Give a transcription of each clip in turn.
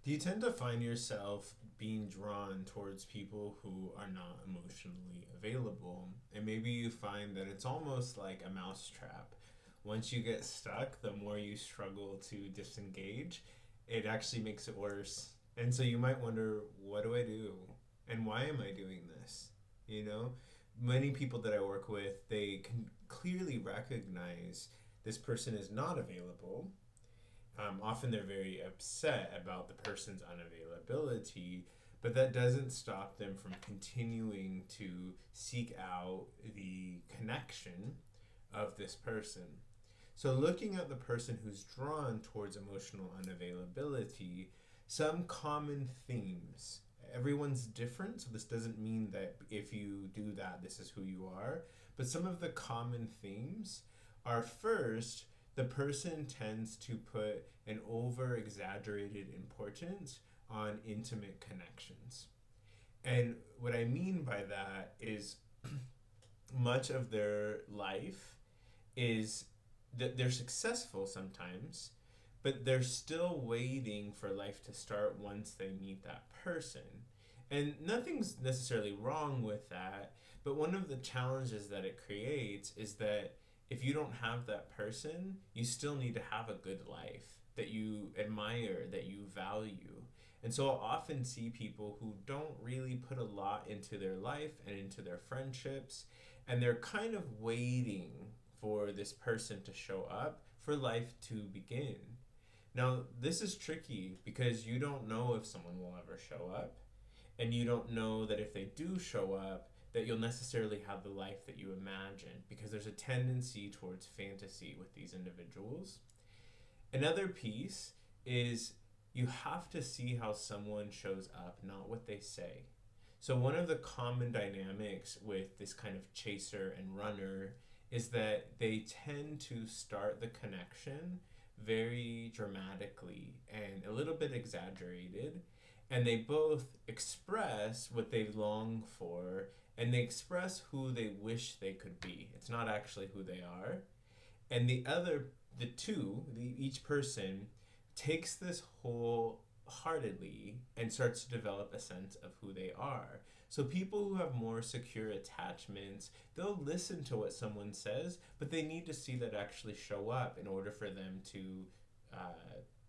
Do you tend to find yourself being drawn towards people who are not emotionally available? And maybe you find that it's almost like a mousetrap. Once you get stuck, the more you struggle to disengage, it actually makes it worse. And so you might wonder, what do I do? And why am I doing this? You know, many people that I work with, they can clearly recognize this person is not available. Often they're very upset about the person's unavailability, but that doesn't stop them from continuing to seek out the connection of this person. So, looking at the person who's drawn towards emotional unavailability, some common themes. Everyone's different, so this doesn't mean that if you do that, this is who you are. But some of the common themes are first, the person tends to put an over exaggerated importance on intimate connections. And what I mean by that is much of their life is that they're successful sometimes, but they're still waiting for life to start once they meet that person. And nothing's necessarily wrong with that, but one of the challenges that it creates is that if you don't have that person, you still need to have a good life that you admire, that you value. And so I'll often see people who don't really put a lot into their life and into their friendships, and they're kind of waiting for this person to show up for life to begin. Now, this is tricky because you don't know if someone will ever show up, and you don't know that if they do show up, that you'll necessarily have the life that you imagine because there's a tendency towards fantasy with these individuals. Another piece is you have to see how someone shows up, not what they say. So, one of the common dynamics with this kind of chaser and runner is that they tend to start the connection very dramatically and a little bit exaggerated. And they both express what they long for and they express who they wish they could be. It's not actually who they are. And the two, each person takes this wholeheartedly and starts to develop a sense of who they are. So people who have more secure attachments, they'll listen to what someone says, but they need to see that actually show up in order for them to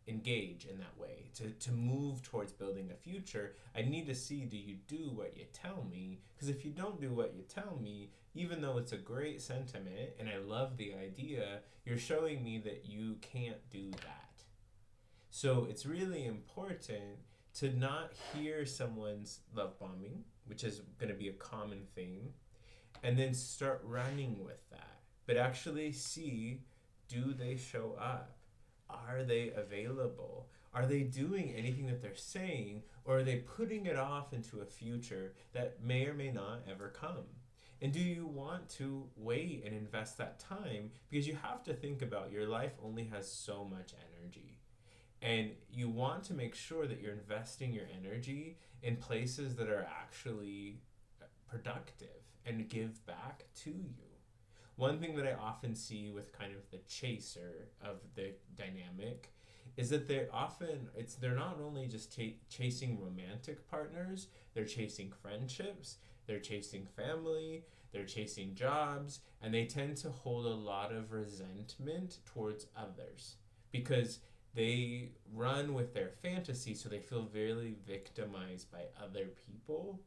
engage in that way, to move towards building a future. I need to see, do you do what you tell me? Because if you don't do what you tell me, even though it's a great sentiment and I love the idea, you're showing me that you can't do that. So it's really important to not hear someone's love bombing, which is going to be a common thing, and then start running with that. But actually see, do they show up? Are they available? Are they doing anything that they're saying, or are they putting it off into a future that may or may not ever come? And do you want to wait and invest that time? Because you have to think about your life only has so much energy. And you want to make sure that you're investing your energy in places that are actually productive and give back to you. One thing that I often see with kind of the chaser of the dynamic is that they're not only just chasing romantic partners, they're chasing friendships, they're chasing family, they're chasing jobs, and they tend to hold a lot of resentment towards others because they run with their fantasy, so they feel very victimized by other people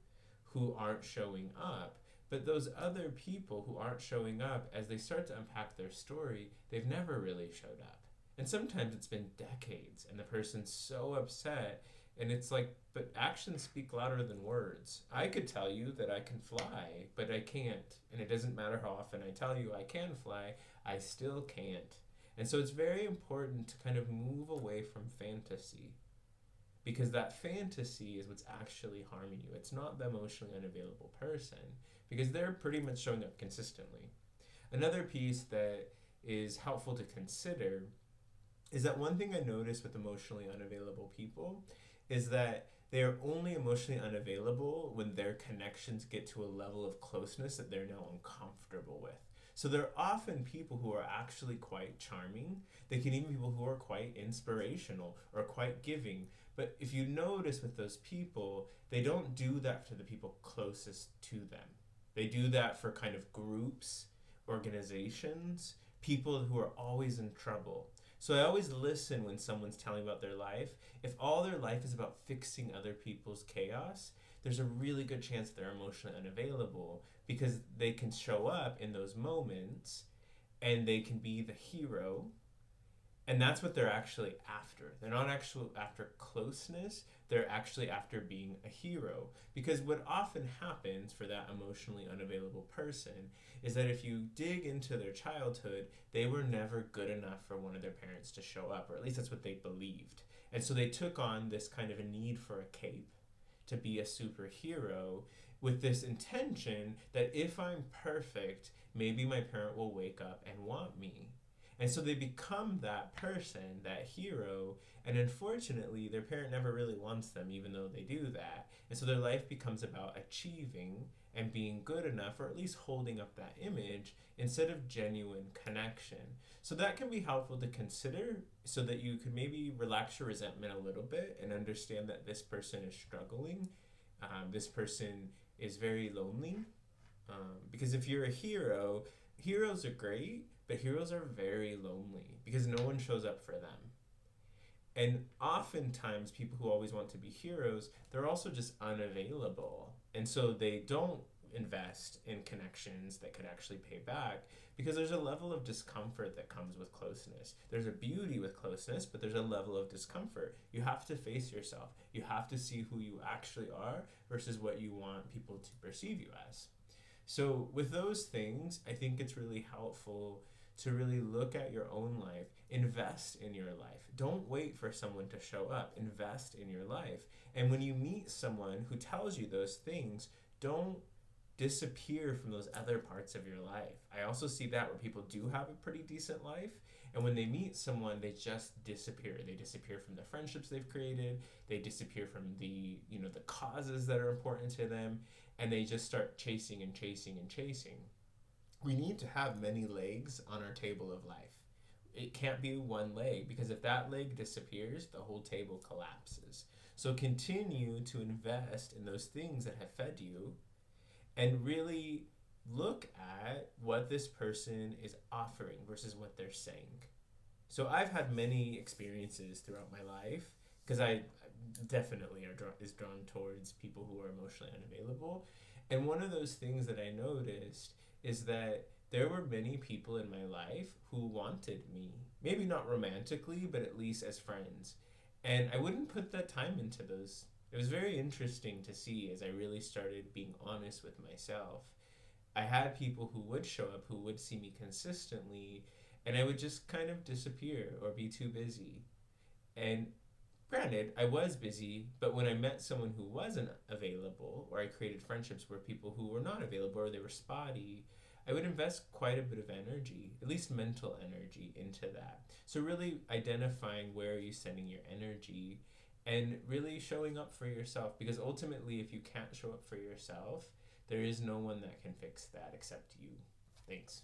who aren't showing up. But those other people who aren't showing up, as they start to unpack their story, they've never really showed up. And sometimes it's been decades, and the person's so upset. And it's like, but actions speak louder than words. I could tell you that I can fly, but I can't. And it doesn't matter how often I tell you I can fly, I still can't. And so it's very important to kind of move away from fantasy because that fantasy is what's actually harming you. It's not the emotionally unavailable person because they're pretty much showing up consistently. Another piece that is helpful to consider is that one thing I notice with emotionally unavailable people is that they are only emotionally unavailable when their connections get to a level of closeness that they're now uncomfortable with. So there are often people who are actually quite charming. They can even be people who are quite inspirational or quite giving. But if you notice with those people, they don't do that for the people closest to them. They do that for kind of groups, organizations, people who are always in trouble. So I always listen when someone's telling about their life. If all their life is about fixing other people's chaos, there's a really good chance they're emotionally unavailable because they can show up in those moments and they can be the hero, and that's what they're actually after. They're not actually after closeness, they're actually after being a hero. Because what often happens for that emotionally unavailable person is that if you dig into their childhood, they were never good enough for one of their parents to show up, or at least that's what they believed. And so they took on this kind of a need for a cape to be a superhero with this intention that if I'm perfect, maybe my parent will wake up and want me. And so they become that person, that hero, and unfortunately, their parent never really wants them, even though they do that. And so their life becomes about achieving and being good enough, or at least holding up that image, instead of genuine connection. So that can be helpful to consider so that you could maybe relax your resentment a little bit and understand that this person is struggling. This person is very lonely. Because if you're a hero, heroes are great, but heroes are very lonely because no one shows up for them. And oftentimes, people who always want to be heroes, they're also just unavailable. And so they don't invest in connections that could actually pay back because there's a level of discomfort that comes with closeness. There's a beauty with closeness, but there's a level of discomfort. You have to face yourself. You have to see who you actually are versus what you want people to perceive you as. So, with those things, I think it's really helpful to really look at your own life, invest in your life. Don't wait for someone to show up, invest in your life. And when you meet someone who tells you those things, don't disappear from those other parts of your life. I also see that where people do have a pretty decent life, and when they meet someone, they just disappear. They disappear from the friendships they've created, they disappear from the causes that are important to them, and they just start chasing and chasing and chasing. We need to have many legs on our table of life. It can't be one leg because if that leg disappears, the whole table collapses. So continue to invest in those things that have fed you and really look at what this person is offering versus what they're saying. So I've had many experiences throughout my life because I definitely is drawn towards people who are emotionally unavailable. And one of those things that I noticed is that there were many people in my life who wanted me. Maybe not romantically, but at least as friends. And I wouldn't put that time into those. It was very interesting to see as I really started being honest with myself. I had people who would show up, who would see me consistently, and I would just kind of disappear or be too busy. And granted, I was busy, but when I met someone who wasn't available, or I created friendships where people who were not available or they were spotty, I would invest quite a bit of energy, at least mental energy, into that. So really identifying where are you sending your energy and really showing up for yourself, because ultimately if you can't show up for yourself, there is no one that can fix that except you. Thanks.